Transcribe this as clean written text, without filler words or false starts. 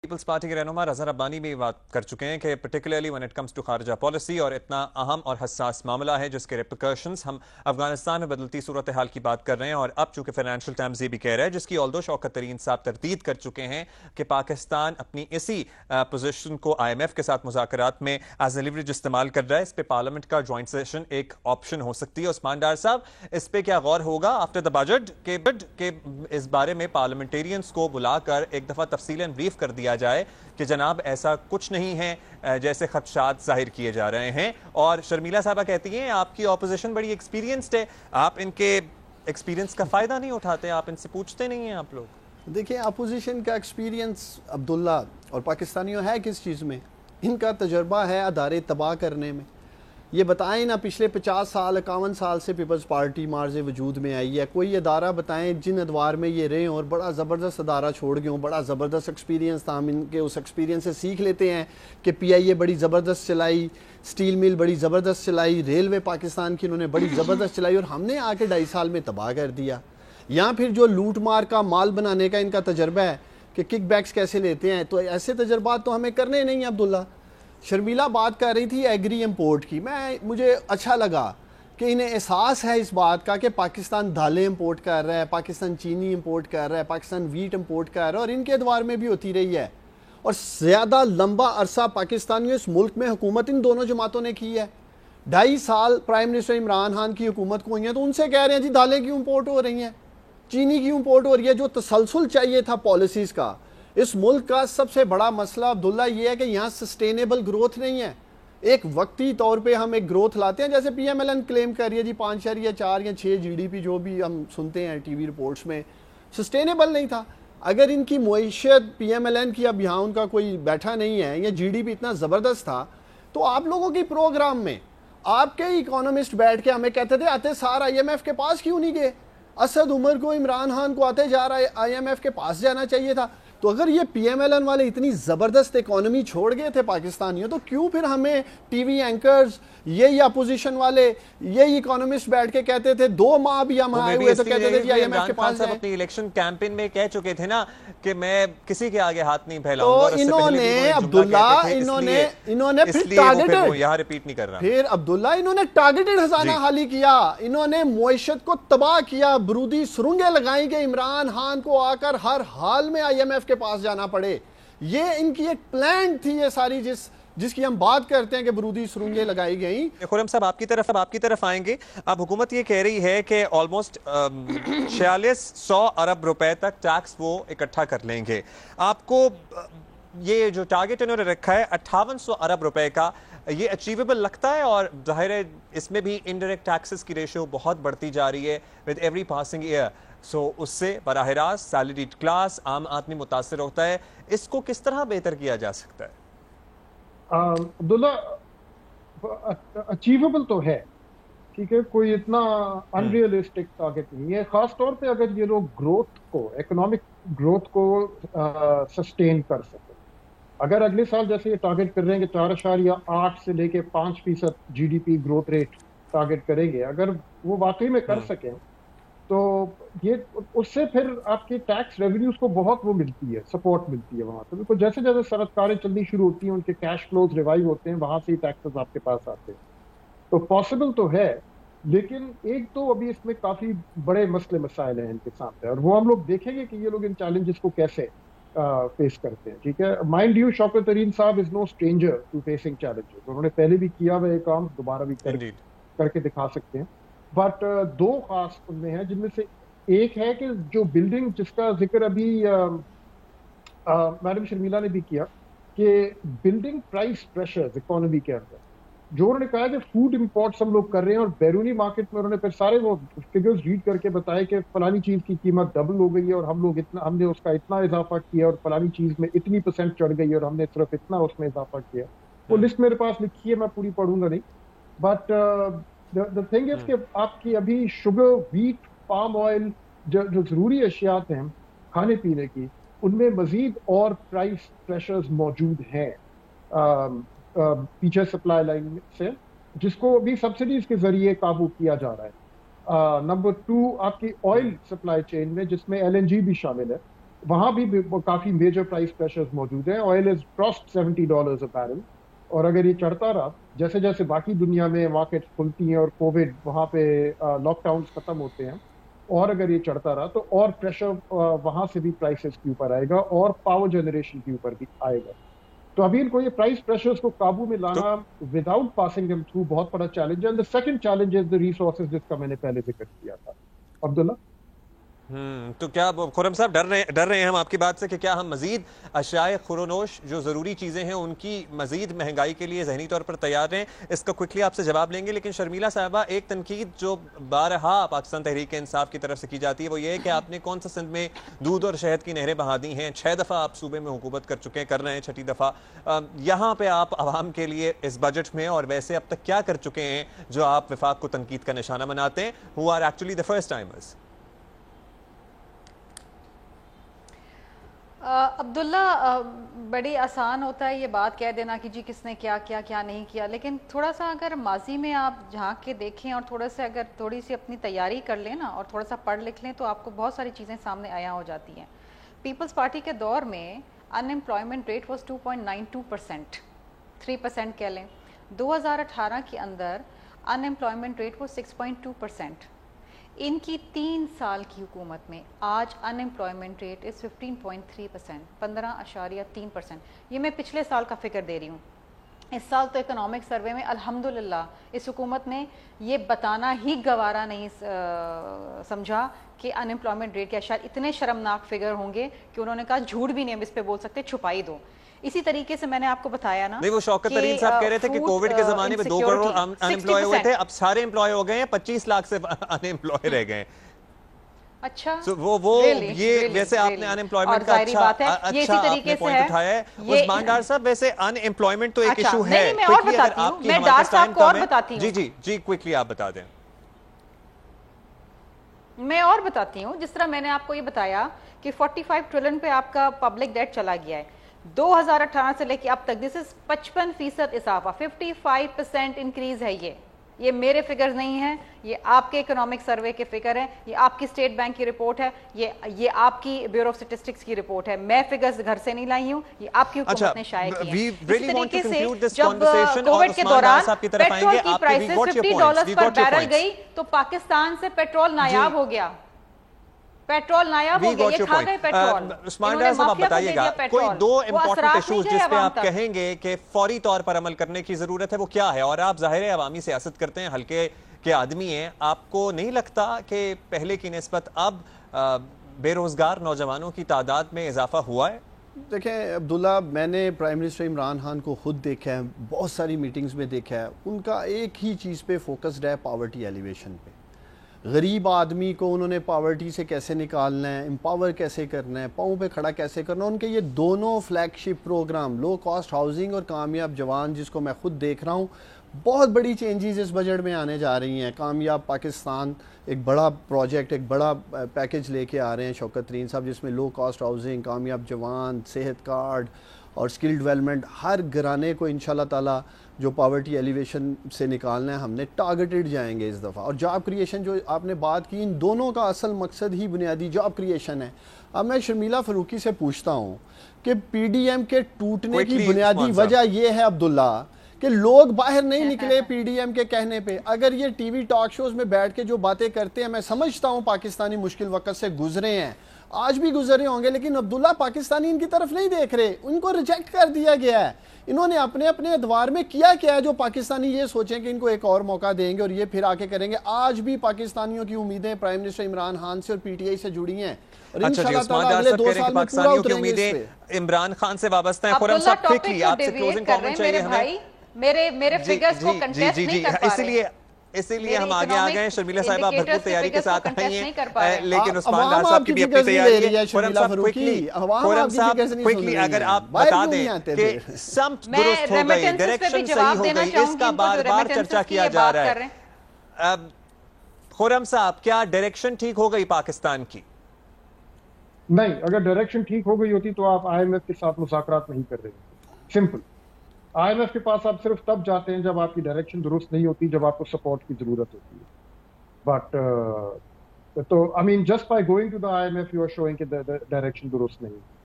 Peoples party کے رہنما رضا ربانی بھی بات کر چکے ہیں کہ particularly when it comes to خارجہ پالیسی اور اتنا اہم اور حساس معاملہ ہے جس کے ریپرکشنز ہم افغانستان میں بدلتی صورتحال کی بات کر رہے ہیں، اور اب چونکہ فائنینشیل ٹائمز یہ بھی کہہ رہا ہے جس کی آلدو شوکت ترین صاحب تردید کر چکے ہیں کہ پاکستان اپنی اسی پوزیشن کو آئی ایم ایف کے ساتھ مذاکرات میں ایز اے لیوریج استعمال کر رہا ہے، اس پہ پارلیمنٹ کا جوائنٹ سیشن ایک آپشن ہو سکتی ہے۔ عثمان ڈار صاحب، اس پہ کیا غور ہوگا آفٹر دا بجٹ کہ اس بارے میں پارلیمنٹیرینز کو بلا کر ایک دفعہ تفصیلاً بریف کر دیا جائے کہ جناب ایسا کچھ نہیں ہے جیسے خدشات ظاہر کیے جا رہے ہیں؟ اور شرمیلا صاحبہ کہتی ہیں آپ کی اپوزیشن بڑی ایکسپیرینسڈ ہے، آپ ان کے ایکسپیرینس کا فائدہ نہیں اٹھاتے، آپ ان سے پوچھتے نہیں ہیں آپ لوگ؟ دیکھیں، اپوزیشن کا ایکسپیرینس عبداللہ اور پاکستانیوں ہے کس چیز میں؟ ان کا تجربہ ہے ادارے تباہ کرنے میں۔ یہ بتائیں نا، پچھلے 50 سال 51 سال سے پیپلز پارٹی مارز وجود میں آئی ہے، کوئی ادارہ بتائیں جن ادوار میں یہ رہے اور بڑا زبردست ادارہ چھوڑ گئے ہوں، بڑا زبردست ایکسپیرینس تھا، ہم ان کے اس ایکسپیرینس سے سیکھ لیتے ہیں کہ پی آئی اے بڑی زبردست چلائی، سٹیل مل بڑی زبردست چلائی، ریلوے پاکستان کی انہوں نے بڑی زبردست چلائی، اور ہم نے آ کے 2.5 سال میں تباہ کر دیا۔ یا پھر جو لوٹ مار کا مال بنانے کا ان کا تجربہ ہے کہ کک بیکس کیسے لیتے ہیں، تو ایسے تجربات تو ہمیں کرنے نہیں ہیں عبداللہ۔ شرمیلا بات کر رہی تھی ایگری امپورٹ کی، مجھے اچھا لگا کہ انہیں احساس ہے اس بات کا کہ پاکستان دالیں امپورٹ کر رہا ہے، پاکستان چینی امپورٹ کر رہا ہے، پاکستان ویٹ امپورٹ کر رہا ہے، اور ان کے ادوار میں بھی ہوتی رہی ہے۔ اور زیادہ لمبا عرصہ پاکستانیوں اس ملک میں حکومت ان دونوں جماعتوں نے کی ہے۔ 2.5 سال پرائم منسٹر عمران خان کی حکومت کو ہوئی ہیں، تو ان سے کہہ رہے ہیں جی دالیں کیوں امپورٹ ہو رہی ہیں، چینی کی امپورٹ ہو رہی ہے۔ جو تسلسل چاہیے تھا پالیسیز کا، اس ملک کا سب سے بڑا مسئلہ عبداللہ یہ ہے کہ یہاں سسٹینیبل گروتھ نہیں ہے۔ ایک وقتی طور پہ ہم ایک گروتھ لاتے ہیں، جیسے پی ایم ایل این کلیم کر رہی ہے جی 5.4 یا 6 جی ڈی پی، جو بھی ہم سنتے ہیں ٹی وی رپورٹس میں، سسٹینیبل نہیں تھا۔ اگر ان کی معیشت پی ایم ایل این کی اب یہاں ان کا کوئی بیٹھا نہیں ہے، یا جی ڈی پی اتنا زبردست تھا، تو آپ لوگوں کی پروگرام میں آپ کے اکانومسٹ بیٹھ کے ہمیں کہتے تھے آتے سار آئی ایم ایف کے پاس کیوں نہیں گئے؟ اسد عمر کو، عمران خان کو آتے جا رہا ہے آئی ایم ایف کے پاس جانا چاہیے تھا۔ تو اگر یہ پی ایم ایل این والے اتنی زبردست اکانومی چھوڑ گئے تھے پاکستانیوں، تو کیوں پھر ہمیں ٹی وی اینکرز یہی اپوزیشن والے یہی اکانومسٹ بیٹھ کے کہتے تھے 2 ماہ بھی ہم آئے ہوئے تو کہتے تھے جی آئی ایم ایف کے پاس جائیں۔ اپنی الیکشن کیمپین میں کہہ چکے تھے نا کہ میں کسی کے آگے ہاتھ نہیں پھیلاؤں گا، تو انہوں نے عبداللہ انہوں نے پھر ٹارگیٹڈ، یہاں ریپیٹ نہیں کر رہا، پھر عبداللہ انہوں نے ٹارگیٹڈ خزانہ خالی کیا، انہوں نے معیشت کو تباہ کیا، برودی سرنگیں لگائیں کہ عمران خان کو آ کر ہر حال میں آئی ایم ایف کے پاس جانا پڑے۔ یہ ان کی ایک پلان تھی یہ ساری، جس کی ہم بات کرتے ہیں کہ برودی سرنگیں لگائی گئیں۔ خرم صاحب آپ کی طرف آئیں گے۔ اب حکومت یہ کہہ رہی ہے کہ آلموسٹ 4600 ارب روپے تک ٹیکس وہ اکٹھا کر لیں گے۔ آپ کو یہ جو ٹارگٹ انہوں نے رکھا ہے 5800 ارب روپے کا، یہ اچیویبل لگتا ہے؟ اور ظاہر ہے اس میں بھی انڈائریکٹ ٹیکسز کی ریشو بہت بڑھتی جا رہی ہے ود ایوری پاسنگ ایئر، سو اس سے براہ راست سیلریڈ کلاس عام آدمی متاثر ہوتا ہے۔ اس کو کس طرح بہتر کیا جا سکتا ہے؟ عبداللہ اچیویبل تو ہے، ٹھیک ہے، کوئی اتنا ان ریئلسٹک ٹارگٹ نہیں ہے، خاص طور پہ اگر یہ لوگ گروتھ کو، اکنامک گروتھ کو سسٹین کر سکیں۔ اگر اگلے سال جیسے یہ ٹارگٹ کر رہے ہیں کہ 4.8 سے لے کے 5% G D P growth rate target کریں گے، اگر وہ واقعی میں کر سکیں تو یہ اس سے پھر آپ کی ٹیکس ریونیوز کو بہت وہ ملتی ہے، سپورٹ ملتی ہے وہاں سے۔ بالکل جیسے جیسے صنعت کاریں چلنی شروع ہوتی ہیں، ان کے کیش فلوز ریوائیو ہوتے ہیں، وہاں سے ہی ٹیکسز آپ کے پاس آتے ہیں، تو پاسبل تو ہے۔ لیکن ایک تو ابھی اس میں کافی بڑے مسئلے مسائل ہیں ان کے سامنے، اور وہ ہم لوگ دیکھیں گے کہ یہ لوگ ان چیلنجز کو کیسے فیس کرتے ہیں، ٹھیک ہے۔ مائنڈ یو شوکت ترین صاحب از نو اسٹرینجر ٹو فیسنگ چیلنجز، انہوں نے پہلے بھی کیا ہوا یہ کام، دوبارہ بھی کر کے دکھا سکتے ہیں۔ بٹ 2 خاص ان میں ہیں، جن میں سے ایک ہے کہ جو بلڈنگ، جس کا ذکر ابھی میڈم شرمیلا نے بھی کیا، کہ بلڈنگ پرائس پریشرز اکانومی کے اندر، جو انہوں نے کہا کہ فوڈ امپورٹس ہم لوگ کر رہے ہیں، اور بیرونی مارکیٹ میں انہوں نے پھر سارے وہ فگرز ریڈ کر کے بتائے کہ فلانی چیز کی قیمت ڈبل ہو گئی ہے، اور ہم نے اس کا اتنا اضافہ کیا، اور فلانی چیز میں اتنی % چڑھ گئی ہے، اور ہم نے صرف اتنا اس میں اضافہ کیا۔ وہ لسٹ میرے پاس لکھی ہے، میں پوری پڑھوں گا نہیں، بٹ the thing is کہ آپ کی ابھی شوگر، ویٹ، پام آئل، جو ضروری اشیاء ہیں کھانے پینے کی، ان میں مزید اور پرائس پریشرز موجود ہیں پیچھے سپلائی لائن سے، جس کو ابھی سبسڈیز کے ذریعے قابو کیا جا رہا ہے۔ نمبر 2 آپ کی آئل سپلائی چین میں، جس میں ایل این جی بھی شامل ہے، وہاں بھی کافی میجر پرائس پریشرز موجود ہیں. Oil is crossed $70 a barrel, اور اگر یہ چڑھتا رہا جیسے جیسے باقی دنیا میں مارکیٹ کھلتی ہیں اور کووڈ وہاں پہ لاک ڈاؤنس ختم ہوتے ہیں, اور اگر یہ چڑھتا رہا تو اور پریشر وہاں سے بھی پرائسز کے اوپر آئے گا اور پاور جنریشن کے اوپر بھی آئے گا. تو ابھی ان کو یہ پرائس پریشرز کو قابو میں لانا وداؤٹ پاسنگ دیم تھرو بہت بڑا چیلنج ہے. And the second challenge is the resources, جس کا میں نے پہلے ذکر کیا تھا. عبداللہ تو کیا خرم صاحب ڈر رہے ہیں ہم آپ کی بات سے کہ کیا ہم مزید اشیاء خورونوش جو ضروری چیزیں ہیں ان کی مزید مہنگائی کے لیے ذہنی طور پر تیار ہیں؟ اس کا کوئکلی آپ سے جواب لیں گے, لیکن شرمیلا صاحبہ ایک تنقید جو بارہا پاکستان تحریک انصاف کی طرف سے کی جاتی ہے وہ یہ ہے کہ آپ نے کون سا سندھ میں دودھ اور شہد کی نہریں بہا دی ہیں, 6 دفعہ آپ صوبے میں حکومت کر چکے ہیں, کر رہے ہیں 6ٹھی دفعہ. یہاں پہ آپ عوام کے لیے اس بجٹ میں اور ویسے اب تک کیا کر چکے ہیں جو آپ وفاق کو تنقید کا نشانہ بناتے ہیں, who are actually the first timers؟ عبداللہ بڑی آسان ہوتا ہے یہ بات کہہ دینا کہ جی کس نے کیا کیا کیا نہیں کیا, لیکن تھوڑا سا اگر ماضی میں آپ جھانک کے دیکھیں اور تھوڑی سی اپنی تیاری کر لیں نا اور تھوڑا سا پڑھ لکھ لیں تو آپ کو بہت ساری چیزیں سامنے آیا ہو جاتی ہیں. پیپلز پارٹی کے دور میں ان ایمپلائمنٹ ریٹ واز 2.92%, 3% کہہ لیں. 2018 کے اندر ان ایمپلائمنٹ ریٹ واز 6.2%. ان کی 3 سال کی حکومت میں آج ان ایمپلائمنٹ ریٹ از 15.3%, 15.3%. یہ میں پچھلے سال کا فگر دے رہی ہوں. اس سال تو اکنامک سروے میں الحمدللہ اس حکومت نے یہ بتانا ہی گوارا نہیں سمجھا کہ ان ایمپلائمنٹ ریٹ کیا. شاید اتنے شرمناک فگر ہوں گے کہ انہوں نے کہا جھوٹ بھی نہیں ہم اس پہ بول سکتے, چھپائی دو. اسی طریقے سے میں نے آپ کو بتایا نا, نہیں وہ شوکت ترین صاحب کہہ رہے تھے کہ کووڈ کے زمانے میں 2 کروڑ ان ایمپلائے ہوئے تھے, اب سارے امپلائے ہو گئے ہیں, 25 لاکھ سے ان ایمپلائے رہ گئے ہیں. اچھا وہ یہ ویسے آپ نے ان ایمپلائمنٹ کا اچھا آپ نے پوائنٹ اٹھایا ہے. عثمان ڈار صاحب ویسے ان ایمپلائمنٹ تو ایک ایشو ہے, میں اور بتاتی ہوں, میں ڈار صاحب کو اور بتاتی ہوں. جی کوئکلی آپ بتا دیں. میں اور بتاتی ہوں, جس طرح میں نے آپ کو یہ بتایا کہ 45 ٹریلین پہ آپ کا پبلک ڈیٹ چلا گیا ہے 2018 سے لے کے اب تک. دس از 55% اضافہ, 55% انکریز ہے. یہ میرے فگرز نہیں ہیں, یہ آپ کے اکنامک سروے کے فگر ہیں, یہ آپ کی اسٹیٹ بینک کی رپورٹ ہے, یہ آپ کی بیورو آف اسٹیٹسٹکس کی رپورٹ ہے. میں فگرز گھر سے نہیں لائی ہوں, یہ آپ کی حکومت نے شائع کی ہیں. اسی طریقے سے جب کووڈ کے دوران پیٹرول کی پرائسز $50 پر بیرل گئی تو پاکستان سے پیٹرول نایاب ہو گیا, پیٹرول نایاب ہو گیا, یہ کھا گئے پیٹرول. عثمان ڈار صاحب آپ بتائیے گا کوئی 2 امپورٹنٹ ایشوز جس پہ آپ کہیں گے کہ فوری طور پر عمل کرنے کی ضرورت ہے, وہ کیا ہے؟ اور آپ ظاہر ہے عوامی سیاست کرتے ہیں, حلقے کے آدمی ہیں, آپ کو نہیں لگتا کہ پہلے کی نسبت اب بے روزگار نوجوانوں کی تعداد میں اضافہ ہوا ہے؟ دیکھیں عبداللہ, میں نے پرائم منسٹر عمران خان کو خود دیکھا ہے, بہت ساری میٹنگز میں دیکھا ہے, ان کا ایک ہی چیز پہ فوکسڈ ہے, پاورٹی ایلیویشن پہ. غریب آدمی کو انہوں نے پاورٹی سے کیسے نکالنا ہے, امپاور کیسے کرنا ہے, پاؤں پہ کھڑا کیسے کرنا ہے. ان کے یہ دونوں فلیگ شپ پروگرام, لو کاسٹ ہاؤسنگ اور کامیاب جوان, جس کو میں خود دیکھ رہا ہوں, بہت بڑی چینجز اس بجٹ میں آنے جا رہی ہیں. کامیاب پاکستان ایک بڑا پروجیکٹ, ایک بڑا پیکج لے کے آ رہے ہیں شوکت ترین صاحب, جس میں لو کاسٹ ہاؤسنگ, کامیاب جوان, صحت کارڈ اور اسکل ڈیولپمنٹ, ہر گھرانے کو انشاءاللہ تعالی جو پاورٹی ایلیویشن سے نکالنا ہے, ہم نے ٹارگیٹڈ جائیں گے اس دفعہ. اور جاب کریشن جو آپ نے بات کی, ان دونوں کا اصل مقصد ہی بنیادی جاب کریشن ہے. اب میں شرمیلا فاروقی سے پوچھتا ہوں کہ پی ڈی ایم کے ٹوٹنے کی بنیادی وجہ یہ ہے عبداللہ کہ لوگ باہر نہیں نکلے پی ڈی ایم کے کہنے پہ. اگر یہ ٹی وی ٹاک شوز میں بیٹھ کے جو باتیں کرتے ہیں, میں سمجھتا ہوں پاکستانی مشکل وقت سے گزرے ہیں, آج بھی گزرے ہوں گے, لیکن عبداللہ پاکستانی ان کی طرف نہیں دیکھ رہے, ان کو ریجیکٹ کر دیا گیا ہے. انہوں نے اپنے ادوار میں کیا ہے جو پاکستانی یہ سوچیں کہ ان کو ایک اور موقع دیں گے اور یہ پھر آ کے کریں گے. آج بھی پاکستانیوں کی امیدیں پرائم منسٹر عمران خان سے اور پی ٹی آئی سے جڑی ہیں, اور انشاءاللہ تعالی اگلے 2 سال میں پورا اتریں گے اس پہ. عمران خان سے وابستہ ہیں. خرم صاحب کوئکلی آپ سے کلوزنگ کامنٹ چاہیے ہمیں. میرے فگرز کو کنٹیسٹ نہیں کر پا رہے, اسی لیے ہم آگے آ گئے. شرمیلا صاحب آپ بھرپور تیاری کے ساتھ آئی ہیں, لیکن عثمان ڈار صاحب کی بھی اپنی تیاری ہے. خرم صاحب کوئکلی اگر آپ بتا دیں کہ سمت درست ہو گئی, ڈائریکشن صحیح ہو گئی, اس کا بار بار چرچا کیا جا رہا ہے. خرم صاحب کیا ڈائریکشن ٹھیک ہو گئی پاکستان کی؟ نہیں, اگر ڈائریکشن ٹھیک ہو گئی ہوتی تو آپ آئی ایم ایف کے ساتھ مذاکرات نہیں کر رہے. سمپل. آئی ایم ایف کے پاس آپ صرف تب جاتے ہیں جب آپ کی ڈائریکشن درست نہیں ہوتی, جب آپ کو سپورٹ کی ضرورت ہوتی ہے. بٹ تو I mean just by going to the IMF you are showing کہ ڈائریکشن درست نہیں.